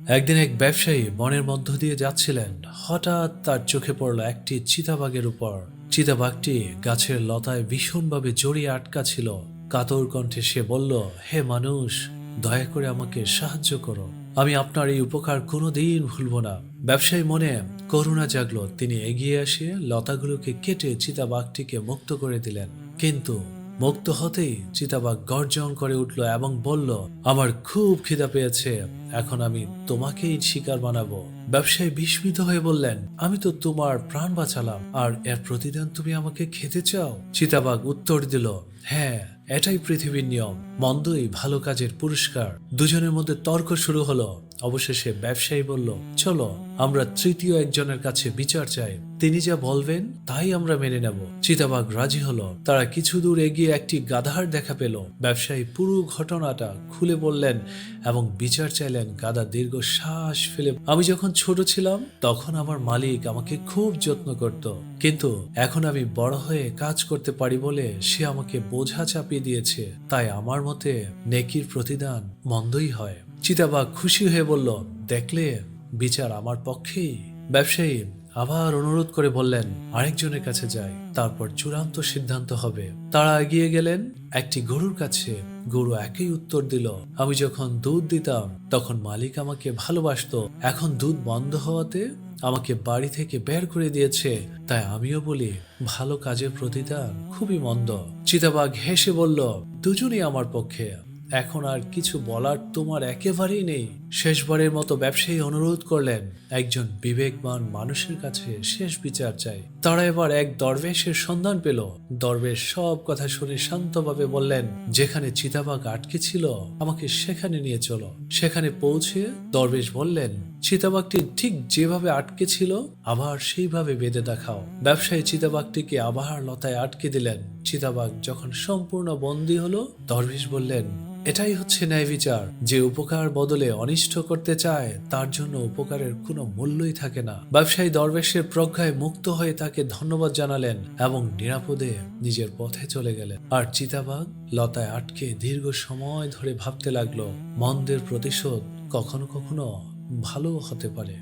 একদিন এক ব্যবসায়ী বনের মধ্য দিয়ে যাচ্ছিলেন। হঠাৎ তার চোখে পড়ল একটি চিতাবাঘের উপর। চিতাবাঘটি গাছের লতায় ভীষণভাবে জড়িয়ে আটকা ছিল। কাতর কণ্ঠে সে বলল, হে মানুষ, দয়া করে আমাকে সাহায্য করো। আমি আপনার এই উপকার কোনোদিন ভুলব না। ব্যবসায়ী মনে করুণা জাগলো। তিনি এগিয়ে এসে লতাগুলোকে কেটে চিতাবাঘটিকে মুক্ত করে দিলেন। কিন্তু মুক্ত হতেই চিতাবাঘ গর্জন করে উঠল এবং বলল, আমার খুব খিদা পেয়েছে, এখন আমি তোমাকেই শিকার বানাবো। ব্যবসায়ী বিস্মিত হয়ে বললেন, আমি তো তোমার প্রাণ বাঁচালাম, আর এর প্রতিদান তুমি আমাকে খেতে চাও? চিতাবাঘ উত্তর দিল, হ্যাঁ, এটাই পৃথিবীর নিয়ম, মন্দই ভালো কাজের পুরস্কার। দুজনের মধ্যে তর্ক শুরু হলো। অবশেষে ব্যবসায়ী বলল, চলো আমরা তৃতীয় একজনের কাছে বিচার চাই, তিনি যা বলবেন তাই আমরা মেনে নেব। চিতাবাঘ রাজি হলো। তারা কিছু দূর এগিয়ে একটি গাধার দেখা পেল। ব্যবসায়ী পুরো ঘটনাটা খুলে বললেন এবং বিচার চাইলেন। গাধা দীর্ঘ শ্বাস ফেলে, আমি যখন ছোট ছিলাম তখন আমার মালিক আমাকে খুব যত্ন করত, কিন্তু এখন আমি বড় হয়ে কাজ করতে পারি বলে সে আমাকে বোঝা চাপিয়ে দিয়েছে, তাই আমার মতে নেকির প্রতিদান মন্দই হয়। চিতাবাঘ খুশি হয়ে বলল, দেখলে, বিচার আমার পক্ষেই। ব্যবসায়ী আবার অনুরোধ করে বললেন, আরেকজনের কাছে যাই, তারপর চূড়ান্ত সিদ্ধান্ত হবে। তারা এগিয়ে গেলেন একটি গরুর কাছে। গরু একই উত্তর দিল, আমি যখন দুধ দিতাম তখন মালিক আমাকে ভালোবাসতো, এখন দুধ বন্ধ হওয়াতে আমাকে বাড়ি থেকে বের করে দিয়েছে, তাই আমিও বলি ভালো কাজের প্রতিদান খুবই মন্দ। চিতাবাঘ হেসে বলল, দুজনেই আমার পক্ষে, এখন আর কিছু বলার তোমার একেবারেই নেই। শেষবারের মতো ব্যবসায়ী অনুরোধ করলেন, একজন বিবেকবান মানুষের কাছে শেষ বিচার চাই। তারা এবার এক দরবেশের সন্ধান পেল। দরবেশ সব কথা শুনে শান্তভাবে বললেন, যেখানে চিতাবাঘ আটকে ছিল আমাকে সেখানে নিয়ে চলো। সেখানে পৌঁছে দরবেশ বললেন, চিতাবাঘটি ঠিক যেভাবে আটকে ছিল আবার সেইভাবে বেঁধে দেখাও। ব্যবসায়ী চিতাবাঘটিকে আবার লতায় আটকে দিলেন। চিতাবাঘ যখন সম্পূর্ণ বন্দী হলো, দরবেশ বললেন, এটাই হচ্ছে ন্যায় বিচার। যে উপকার বদলে অনিষ্ট করতে চায় তার জন্য উপকারের কোনো মূল্যই থাকে না। ব্যবসায়ী দরবেশের প্রজ্ঞায় মুক্ত হয়ে তাকে ধন্যবাদ জানালেন এবং নিরাপদে নিজের পথে চলে গেলেন। আর চিতাবাঘ লতায় আটকে দীর্ঘ সময় ধরে ভাবতে লাগলো, মন্দের প্রতিশোধ কখনো কখনো ভালো হতে পারে।